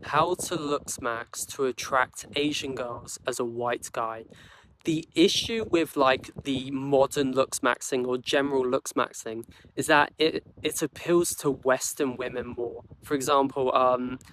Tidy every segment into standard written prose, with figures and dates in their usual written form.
How to looksmaxx to attract Asian girls as a white guy. The issue with like the modern looks maxing or general looks maxing is that it appeals to Western women more. For example,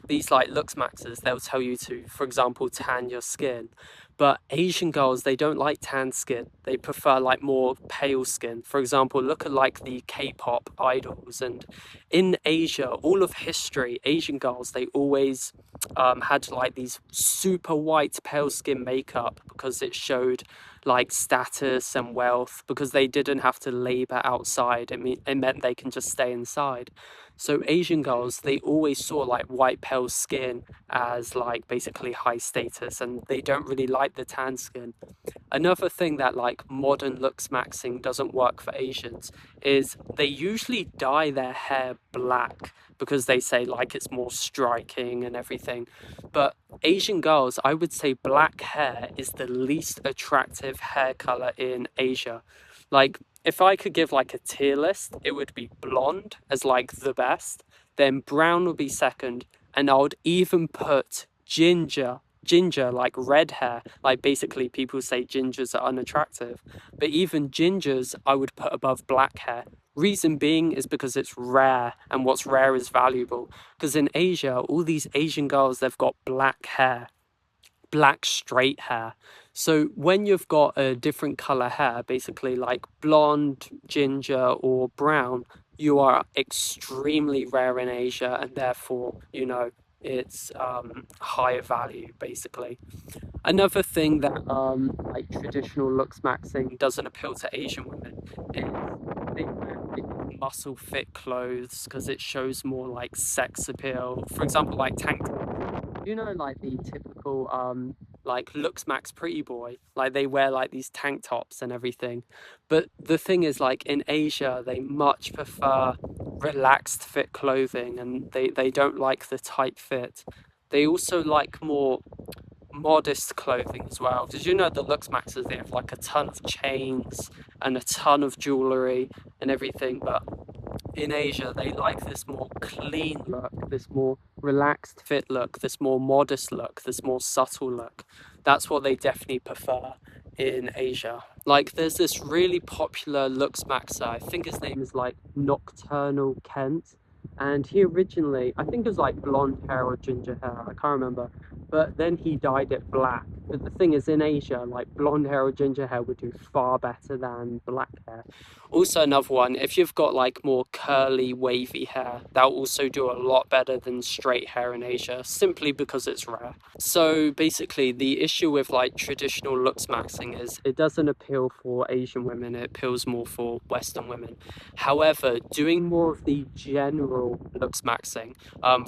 these like looks maxers, they'll tell you to, for example, tan your skin. But Asian girls, they don't like tan skin. They prefer like more pale skin. For example, look at like the K-pop idols. And in Asia, all of history, Asian girls, they always had like these super white pale skin makeup because it showed like status and wealth because they didn't have to labor outside. It meant they can just stay inside. So Asian girls, they always saw like white pale skin as like basically high status, and they don't really like the tan skin. Another thing that like modern looks maxing doesn't work for Asians is they usually dye their hair black because they say like it's more striking and everything. But Asian girls, I would say black hair is the least attractive hair color in Asia. Like if I could give like a tier list, it would be blonde as like the best, then brown would be second, and I would even put ginger, like red hair. Like basically people say gingers are unattractive, but even gingers I would put above black hair. Reason being is because it's rare, and what's rare is valuable. Because in Asia, all these Asian girls, they've got black hair, black straight hair. So when you've got a different color hair, basically like blonde, ginger, or brown, you are extremely rare in Asia, and therefore, it's higher value basically. Another thing that like traditional looks maxing doesn't appeal to Asian women is they wear like muscle fit clothes because it shows more like sex appeal. For example, like tank tops. Like the typical like looks max pretty boy. Like they wear like these tank tops and everything. But the thing is like in Asia they much prefer relaxed fit clothing, and they don't like the tight fit. They also like more modest clothing as well. Did you know the looks maxers, they have like a ton of chains and a ton of jewelry and everything, but in Asia they like this more clean look, this more relaxed fit look, this more modest look, this more subtle look. That's what they definitely prefer in Asia. Like there's this really popular looks maxer, I think his name is like Nocturnal Kent, and he originally, I think it was like blonde hair or ginger hair, I can't remember, but then he dyed it black. But the thing is, in Asia, like blonde hair or ginger hair would do far better than black hair. Also, another one, if you've got like more curly, wavy hair, that'll also do a lot better than straight hair in Asia, simply because it's rare. So basically, the issue with like traditional looks maxing is it doesn't appeal for Asian women, it appeals more for Western women. However, doing more of the general looks maxing,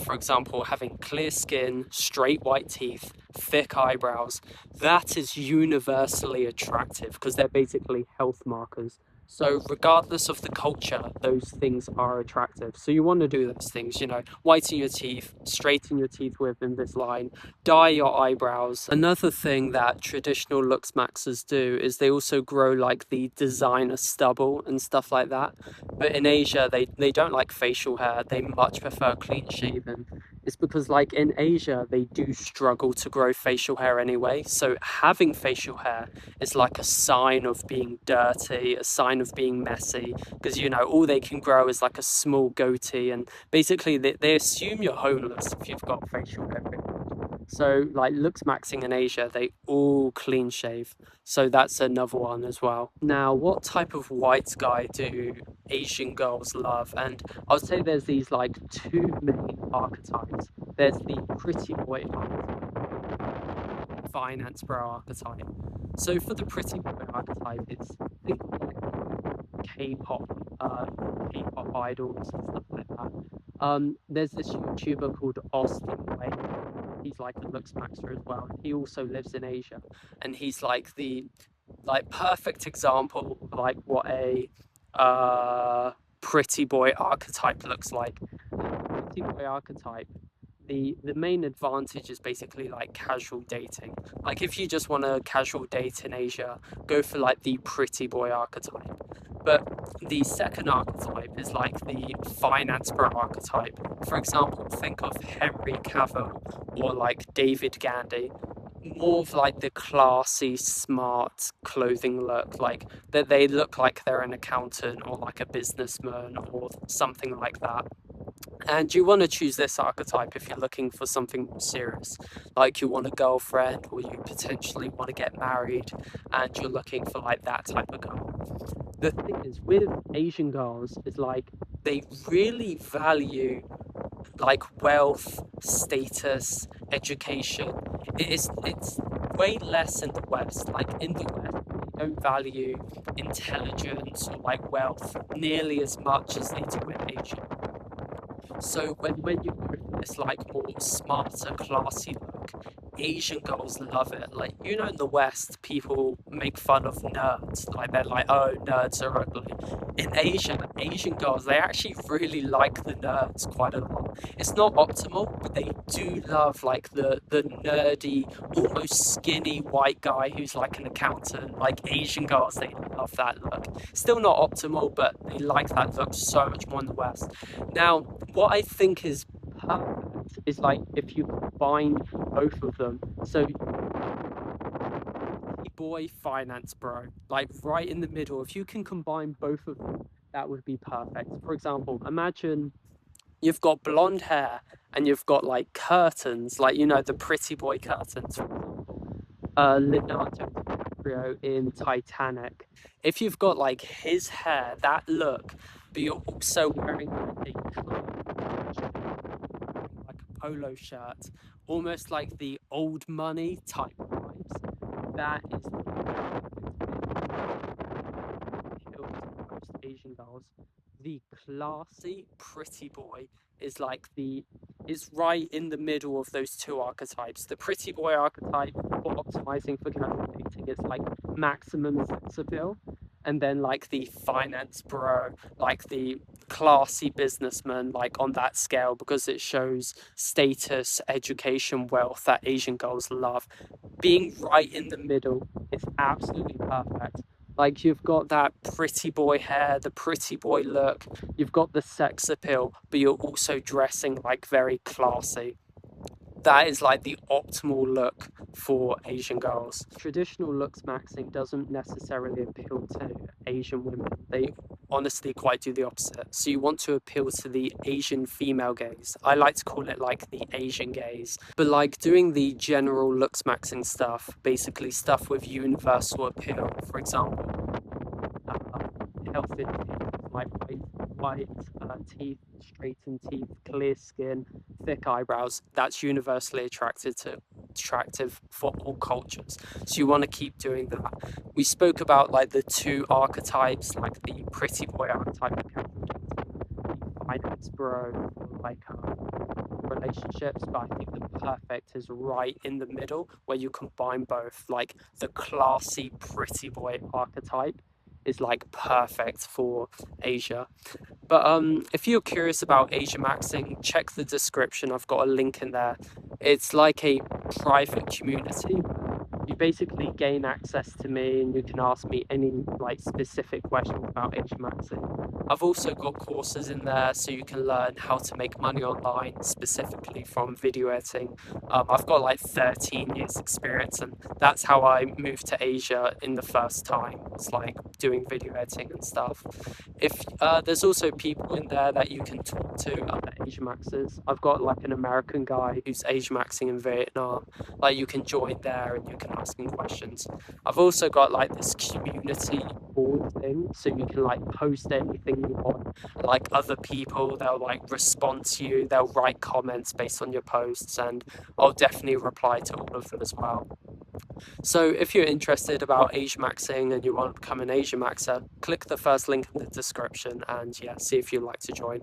for example, having clear skin, straight white teeth, thick eyebrows, that is universally attractive because they're basically health markers. So regardless of the culture, those things are attractive. So you want to do those things, whiten your teeth, straighten your teeth with Invisalign, dye your eyebrows. Another thing that traditional looks maxers do is they also grow like the designer stubble and stuff like that. But in Asia, they don't like facial hair. They much prefer clean shaven. It's because like in Asia, they do struggle to grow facial hair anyway. So having facial hair is like a sign of being dirty, a sign of being messy, because all they can grow is like a small goatee, and basically they assume you're homeless if you've got facial hair pretty much. So like looks maxing in Asia, they all clean shave. So that's another one as well. Now, what type of white guy do Asian girls love? And I'll say there's these like two main archetypes. There's the pretty boy archetype, finance bro archetype. So for the pretty boy archetype, it's think of like K-pop idols and stuff like that. There's this YouTuber called Austin Wade. He's like a looks maxer as well. He also lives in Asia, and he's like the perfect example of like what a pretty boy archetype looks like. Pretty boy archetype, the main advantage is basically like casual dating. Like if you just want a casual date in Asia, go for like the pretty boy archetype. But the second archetype is like the finance bro archetype. For example, think of Henry Cavill or like David Gandy, more of like the classy, smart clothing look, like that they look like they're an accountant or like a businessman or something like that. And you want to choose this archetype if you're looking for something more serious, like you want a girlfriend or you potentially want to get married and you're looking for like that type of girl. The thing is with Asian girls is like they really value like wealth, status, education. It's way less in the West. Like in the West, they don't value intelligence or like wealth nearly as much as they do in Asia. So when you go for this like more smarter, classy look, Asian girls love it. Like you know, in the West, people make fun of nerds. Like they're like, oh, nerds are ugly. In Asia, Asian girls they actually really like the nerds quite a lot. It's not optimal, but they do love like the nerdy, almost skinny white guy who's like an accountant. Like Asian girls, they love that look. Still not optimal, but they like that look so much more in the West. Now, what I think is perfect is like if you combine both of them. So, boy, finance bro, like right in the middle. If you can combine both of them, that would be perfect. For example, imagine you've got blonde hair and you've got like curtains, like you know the pretty boy curtains. For example, Leonardo DiCaprio in Titanic. If you've got like his hair, that look, but you're also wearing like a polo shirt, almost like the old money type vibes. That is appeals to most Asian girls. The classy, pretty boy is like the is right in the middle of those two archetypes. The pretty boy archetype for optimizing for casual dating is like maximum sex appeal, and then like the finance bro, like the classy businessman, like on that scale because it shows status, education, wealth that Asian girls love. Being right in the middle is absolutely perfect. Like you've got that pretty boy hair, the pretty boy look, you've got the sex appeal, but you're also dressing like very classy. That is like the optimal look for Asian girls. Traditional looks maxing doesn't necessarily appeal to Asian women. They honestly quite do the opposite. So you want to appeal to the Asian female gaze. I like to call it like the Asian gaze. But like doing the general looks maxing stuff, basically stuff with universal appeal, for example, healthy teeth, like white teeth, straightened teeth, clear skin, thick eyebrows. That's universally attractive for all cultures. So you want to keep doing that. We spoke about like the two archetypes, like the pretty boy archetype, the finance bro, like relationships, but I think the perfect is right in the middle where you combine both, like the classy pretty boy archetype is like perfect for Asia. But if you're curious about Asia Maxing, check the description. I've got a link in there. It's like a private community. You basically gain access to me and you can ask me any like specific questions about Asia Maxing. I've also got courses in there so you can learn how to make money online, specifically from video editing. I've got like 13 years experience and that's how I moved to Asia in the first time. It's like doing video editing and stuff. If there's also people in there that you can talk to other Asia Maxers. I've got like an American guy who's Asia Maxing in Vietnam. Like you can join there and you can ask him questions. I've also got like this community board thing, so you can like post anything you want. Like other people, they'll like respond to you, they'll write comments based on your posts, and I'll definitely reply to all of them as well. So if you're interested about Asia Maxing and you want to become an Asia Maxer, click the first link in the description and yeah, see if you'd like to join.